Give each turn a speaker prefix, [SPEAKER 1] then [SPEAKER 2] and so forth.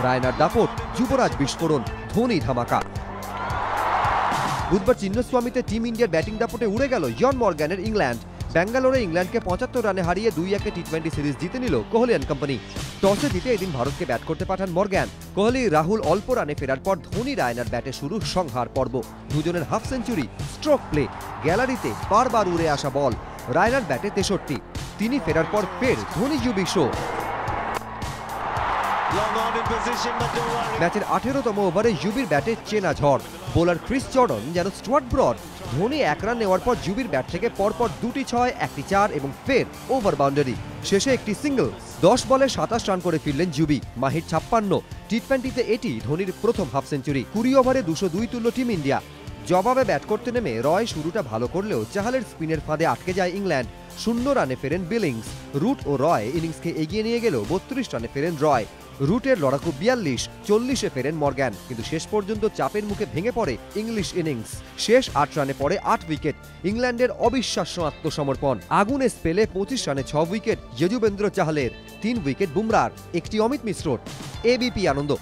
[SPEAKER 1] রায়নার দাপট, যুবরাজ বিস্ফোরণ, ধোনি ধামাকা। বুধবার চিন্নস্বামীতে টিম ইন্ডিয়ার ব্যাটিং দাপটে উড়ে গেল জন মর্গ্যানের ইংল্যান্ড। ব্যাঙ্গালোরে ইংল্যান্ডকে ৭৫ রানে হারিয়ে ২-১ টি-২০ সিরিজ জিতে নিল কোহলি অ্যান্ড কোম্পানি। টসে জিতে এদিন ভারতকে ব্যাট করতে পাঠান মর্গ্যান। কোহলি রাহুল অল্প রানে ফেরার পর ধোনি রায়নার ব্যাটে শুরু সংহার পর্ব। দুজনের হাফ সেঞ্চুরি, স্ট্রোক প্লে, গ্যালারিতে বারবার উড়ে আসা বল। রায়নার ব্যাটে ৬৩। তিনি ফেরার পর ফের ধোনি জুবি শো। ম্যাচের ১৮তম ওভারে জুবির ব্যাটে চেনা ঝড়। বোলার ক্রিস জর্ডন যেন স্টুয়ার্ট ব্রড। ধোনি ১ রান নেওয়ার পর জুবির ব্যাট থেকে পরপর ২টি ৬, ১টি ৪ এবং ফের ওভার বাউন্ডারি। শেষে একটি সিঙ্গল। ১০ বলে ২৭ রান করে ফিরলেন জুবি। মাহির ৫৬। টি-২০তে এটি ধোনির প্রথম হাফ সেঞ্চুরি। ২০ ওভারে ২০২ তুলল টিম ইন্ডিয়া। জবাবে ব্যাট করতে নেমে রয় শুরুটা ভালো করলেও চাহালের স্পিনের ফাঁদে আটকে যায় ইংল্যান্ড। ০ রানে ফেরেন বিলিংস। রুট ও রয় ইনিংসকে এগিয়ে নিয়ে গেলেও ৩২ রানে ফেরেন রয়। রুটের লড়াকু ৪২, ৪০-এ ফেরেন মর্গ্যান। কিন্তু শেষ পর্যন্ত চাপের মুখে ভেঙে পড়ে ইংলিশ ইনিংস। শেষ ৮ রানে পড়ে ৮ উইকেট। ইংল্যান্ডের অবিশ্বাস্য আত্মসমর্পণ। আগুনে স্পেলে ২৫ রানে ৬ উইকেট যজুবেন্দ্র চাহালের, ৩ উইকেট বুমরার, ১টি অমিত মিশ্রর। এবিপি আনন্দ।